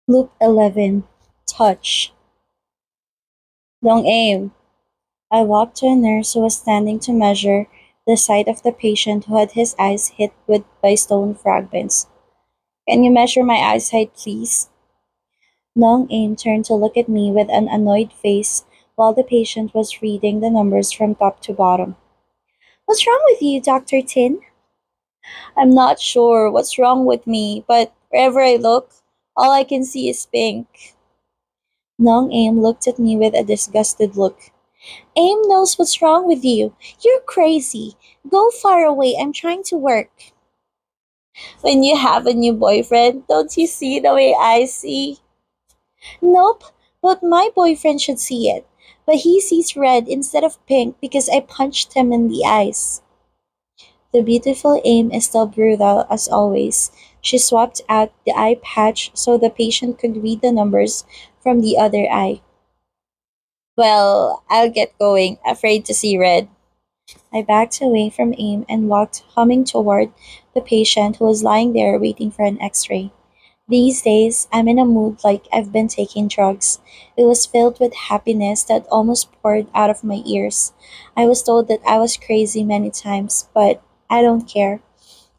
Loop 11. Touch. Long aim. I walked to a nurse who was standing to measure the sight of the patient who had his eyes hit with by stone fragments. Can you measure my eyesight, please? Long aim turned to look at me with an annoyed face while the patient was reading the numbers from top to bottom. What's wrong with you, Dr. Tin? I'm not sure what's wrong with me, but wherever I look, all I can see is pink. Long Aim looked at me with a disgusted look. Aim knows what's wrong with you. You're crazy. Go far away. I'm trying to work. When you have a new boyfriend, don't you see the way I see? Nope, but my boyfriend should see it. But he sees red instead of pink because I punched him in the eyes. The beautiful Aim is still brutal as always. She swapped out the eye patch so the patient could read the numbers from the other eye. Well, I'll get going, afraid to see red. I backed away from Aim and walked humming toward the patient who was lying there waiting for an x ray. These days, I'm in a mood like I've been taking drugs. It was filled with happiness that almost poured out of my ears. I was told that I was crazy many times, but I don't care.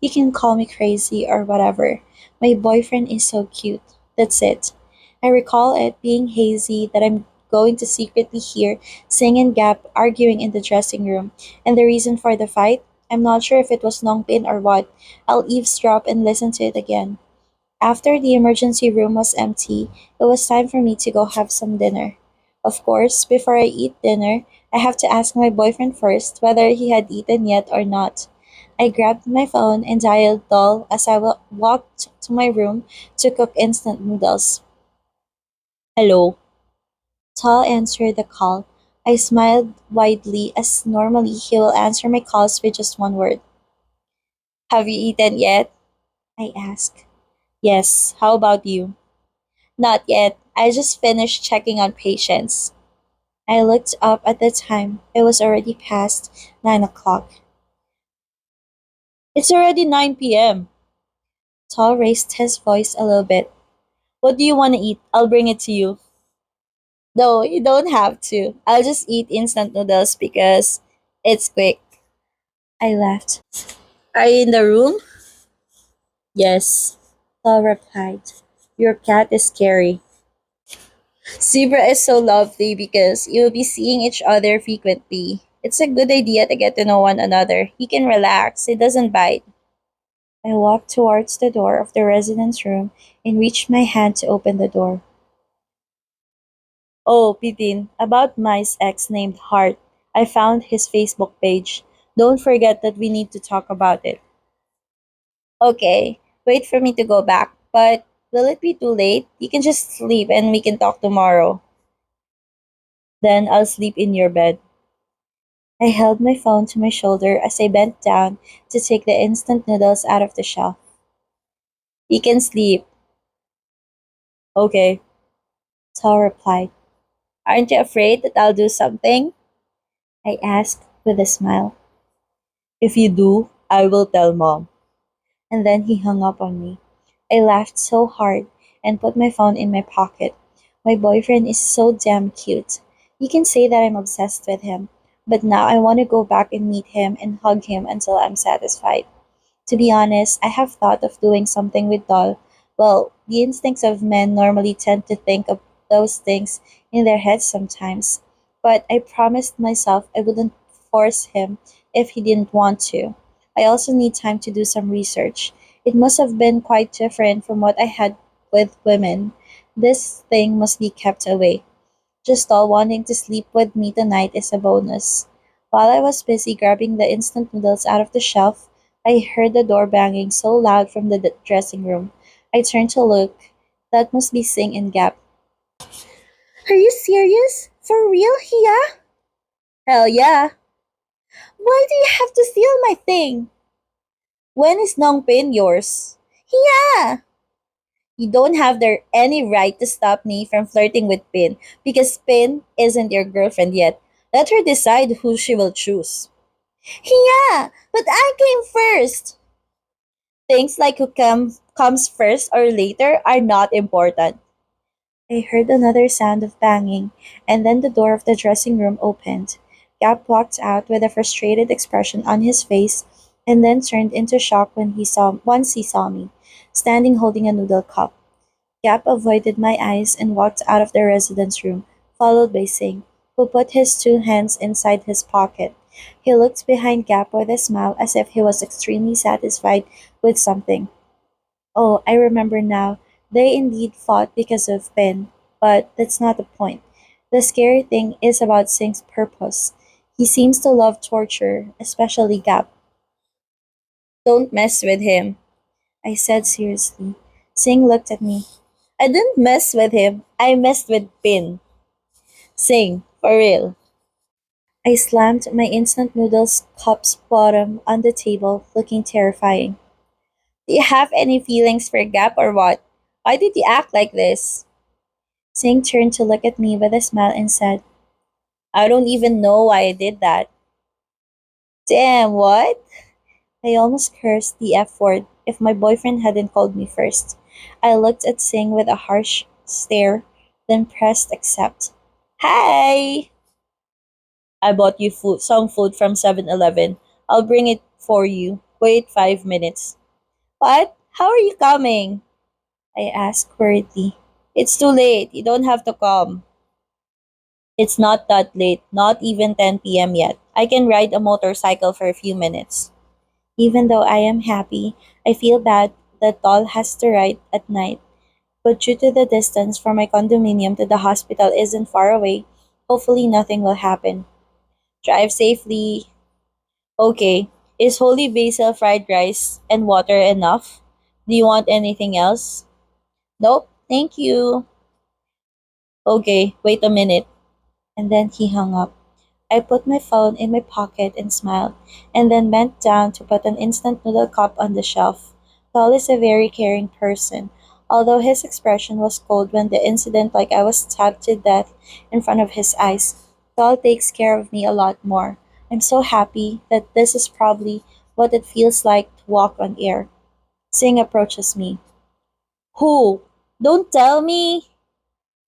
You can call me crazy or whatever. My boyfriend is so cute. That's it. I recall it being hazy that I'm going to secretly hear Sing and Gap arguing in the dressing room, and the reason for the fight? I'm not sure if it was Nongpin or what. I'll eavesdrop and listen to it again. After the emergency room was empty, it was time for me to go have some dinner. Of course, before I eat dinner, I have to ask my boyfriend first whether he had eaten yet or not. I grabbed my phone and dialed Doll as I walked to my room to cook instant noodles. Hello. Tal answered the call. I smiled widely as normally he will answer my calls with just one word. Have you eaten yet? I asked. Yes, how about you? Not yet. I just finished checking on patients. I looked up at the time. It was already past 9 o'clock. It's already 9 p.m. Tal raised his voice a little bit. What do you want to eat? I'll bring it to you. No, you don't have to. I'll just eat instant noodles because it's quick. I laughed. Are you in the room? Yes. Tal replied. Your cat is scary. Zebra is so lovely because you'll be seeing each other frequently. It's a good idea to get to know one another. He can relax, it doesn't bite. I walked towards the door of the residence room and reached my hand to open the door. Oh, Pitin, about my ex named Hart. I found his Facebook page. Don't forget that we need to talk about it. Okay, wait for me to go back. But will it be too late? You can just sleep and we can talk tomorrow. Then I'll sleep in your bed. I held my phone to my shoulder as I bent down to take the instant noodles out of the shelf. You can sleep. Okay, Tal replied. Aren't you afraid that I'll do something? I asked with a smile. If you do, I will tell mom. And then he hung up on me. I laughed so hard and put my phone in my pocket. My boyfriend is so damn cute. You can say that I'm obsessed with him, but now I want to go back and meet him and hug him until I'm satisfied. To be honest, I have thought of doing something with Doll. Well, the instincts of men normally tend to think of those things in their heads sometimes. But I promised myself I wouldn't force him if he didn't want to. I also need time to do some research. It must have been quite different from what I had with women. This thing must be kept away. Just all wanting to sleep with me tonight is a bonus. While I was busy grabbing the instant noodles out of the shelf, I heard the door banging so loud from the dressing room. I turned to look. That must be Sing and Gap. Are you serious? For real, Hia? Hell yeah. Why do you have to steal my thing? When is Nong Pin yours? Hia! You don't have any right to stop me from flirting with Pin because Pin isn't your girlfriend yet. Let her decide who she will choose. Yeah, but I came first. Things like who comes first or later are not important. I heard another sound of banging, and then the door of the dressing room opened. Gap walked out with a frustrated expression on his face, and then turned into shock once he saw me, standing holding a noodle cup. Gap avoided my eyes and walked out of the residence room, followed by Singh, who put his two hands inside his pocket. He looked behind Gap with a smile as if he was extremely satisfied with something. Oh, I remember now. They indeed fought because of Ben, but that's not the point. The scary thing is about Singh's purpose. He seems to love torture, especially Gap. Don't mess with him, I said seriously. Singh looked at me. I didn't mess with him. I messed with Pin. Sing, for real. I slammed my instant noodles cup's bottom on the table, looking terrifying. Do you have any feelings for Gap or what? Why did you act like this? Singh turned to look at me with a smile and said, I don't even know why I did that. Damn, what? I almost cursed the F word if my boyfriend hadn't called me first. I looked at Singh with a harsh stare, then pressed accept. Hi! I bought you some food from 7-Eleven. I'll bring it for you. Wait 5 minutes. What? How are you coming? I asked worriedly. It's too late. You don't have to come. It's not that late, not even 10 p.m. yet. I can ride a motorcycle for a few minutes. Even though I am happy, I feel bad that Tol has to ride at night. But due to the distance from my condominium to the hospital isn't far away, hopefully nothing will happen. Drive safely. Okay, is holy basil fried rice and water enough? Do you want anything else? Nope, thank you. Okay, wait a minute. And then he hung up. I put my phone in my pocket and smiled, and then bent down to put an instant noodle cup on the shelf. Paul is a very caring person, although his expression was cold when the incident like I was stabbed to death in front of his eyes. Paul takes care of me a lot more. I'm so happy that this is probably what it feels like to walk on air. Singh approaches me. Who? Don't tell me!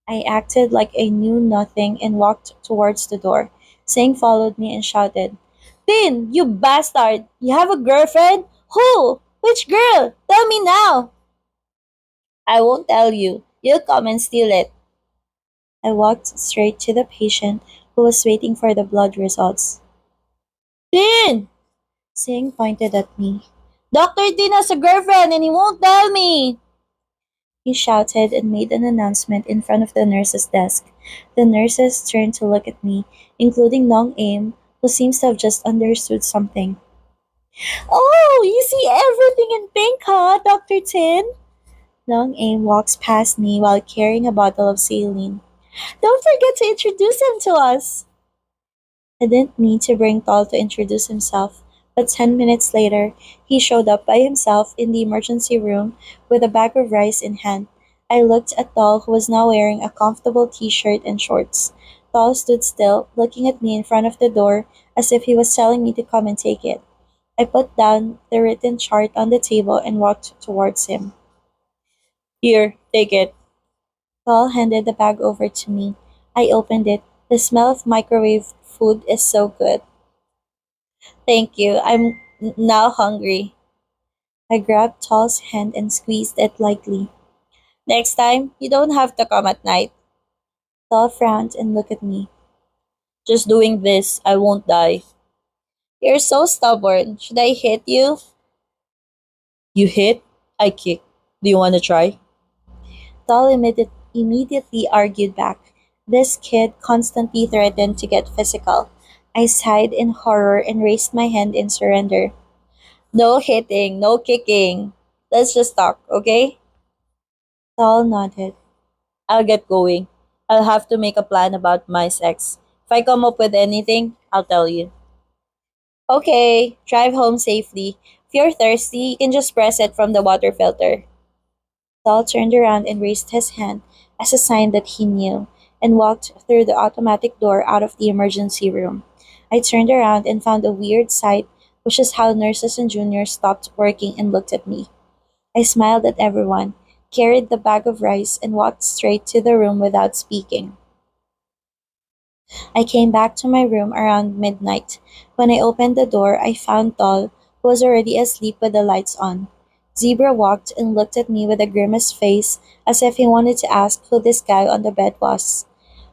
I acted like I knew nothing and walked towards the door. Singh followed me and shouted, Tin, you bastard! You have a girlfriend? Who? Which girl? Tell me now! I won't tell you. You'll come and steal it. I walked straight to the patient who was waiting for the blood results. Tin! Singh pointed at me. Dr. Tin has a girlfriend and he won't tell me! He shouted and made an announcement in front of the nurse's desk. The nurses turned to look at me, including Nong Aim, who seems to have just understood something. Oh, you see everything in pink, huh, Dr. Tin? Nong Aim walks past me while carrying a bottle of saline. Don't forget to introduce him to us. I didn't need to bring Tol to introduce himself, but 10 minutes later, he showed up by himself in the emergency room with a bag of rice in hand. I looked at Tol, who was now wearing a comfortable t-shirt and shorts. Tol stood still, looking at me in front of the door as if he was telling me to come and take it. I put down the written chart on the table and walked towards him. Here, take it. Tol handed the bag over to me. I opened it. The smell of microwave food is so good. Thank you. I'm now hungry. I grabbed Tol's hand and squeezed it lightly. Next time, you don't have to come at night. Tol frowned and looked at me. Just doing this, I won't die. You're so stubborn. Should I hit you? You hit, I kick. Do you want to try? Tol immediately argued back. This kid constantly threatened to get physical. I sighed in horror and raised my hand in surrender. No hitting, no kicking. Let's just talk, okay? Tol nodded. I'll get going. I'll have to make a plan about my sex. If I come up with anything, I'll tell you. Okay, drive home safely. If you're thirsty, you can just press it from the water filter. Tol turned around and raised his hand as a sign that he knew, and walked through the automatic door out of the emergency room. I turned around and found a weird sight, which is how nurses and juniors stopped working and looked at me. I smiled at everyone. carried the bag of rice, and walked straight to the room without speaking. I came back to my room around midnight. When I opened the door, I found Doll, who was already asleep with the lights on. Zebra walked and looked at me with a grimaced face, as if he wanted to ask who this guy on the bed was.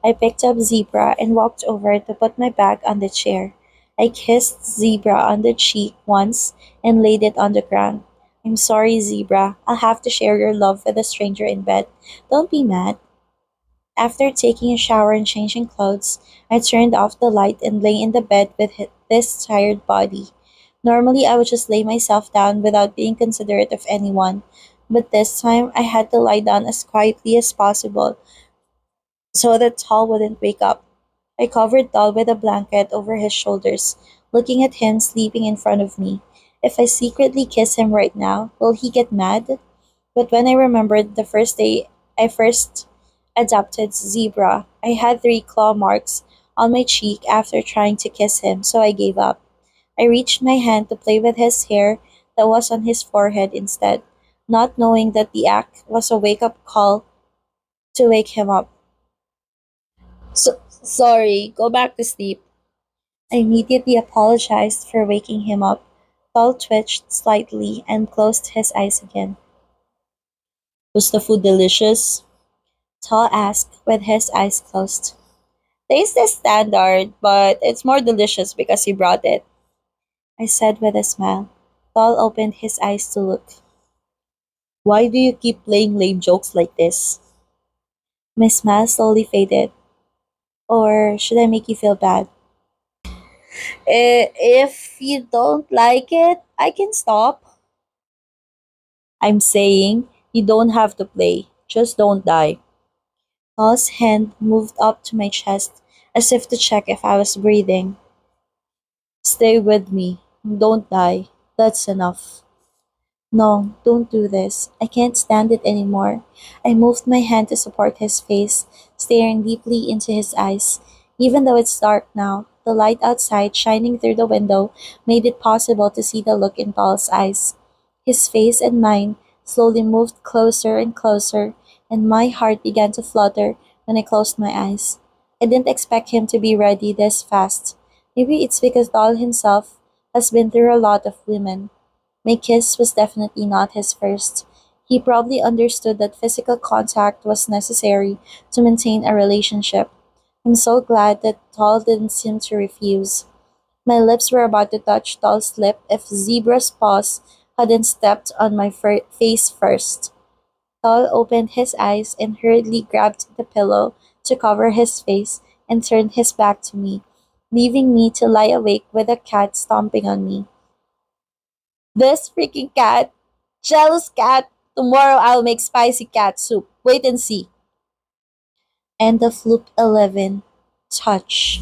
I picked up Zebra and walked over to put my bag on the chair. I kissed Zebra on the cheek once and laid it on the ground. I'm sorry, Zebra. I'll have to share your love with a stranger in bed. Don't be mad. After taking a shower and changing clothes, I turned off the light and lay in the bed with this tired body. Normally, I would just lay myself down without being considerate of anyone, but this time I had to lie down as quietly as possible so that Tal wouldn't wake up. I covered Tal with a blanket over his shoulders, looking at him sleeping in front of me. If I secretly kiss him right now, will he get mad? But when I remembered the first day I first adopted Zebra, I had three claw marks on my cheek after trying to kiss him, so I gave up. I reached my hand to play with his hair that was on his forehead instead, not knowing that the act was a wake up call to wake him up. Sorry, go back to sleep. I immediately apologized for waking him up. Paul twitched slightly and closed his eyes again. Was the food delicious? Tal asked with his eyes closed. Taste is standard, but it's more delicious because you brought it, I said with a smile. Tal opened his eyes to look. Why do you keep playing lame jokes like this? My smile slowly faded. Or should I make you feel bad? If you don't like it, I can stop. I'm saying you don't have to play. Just don't die. Paul's hand moved up to my chest as if to check if I was breathing. Stay with me. Don't die. That's enough. No, don't do this. I can't stand it anymore. I moved my hand to support his face, staring deeply into his eyes. Even though it's dark now, the light outside shining through the window made it possible to see the look in Paul's eyes. His face and mine slowly moved closer and closer, and my heart began to flutter when I closed my eyes. I didn't expect him to be ready this fast. Maybe it's because Paul himself has been through a lot of women. My kiss was definitely not his first. He probably understood that physical contact was necessary to maintain a relationship. I'm so glad that Tal didn't seem to refuse. My lips were about to touch Tal's lip if Zebra's paws hadn't stepped on my face first. Tal opened his eyes and hurriedly grabbed the pillow to cover his face and turned his back to me, leaving me to lie awake with a cat stomping on me. This freaking cat. Jealous cat. Tomorrow I'll make spicy cat soup. Wait and see. End of loop 11. Touch.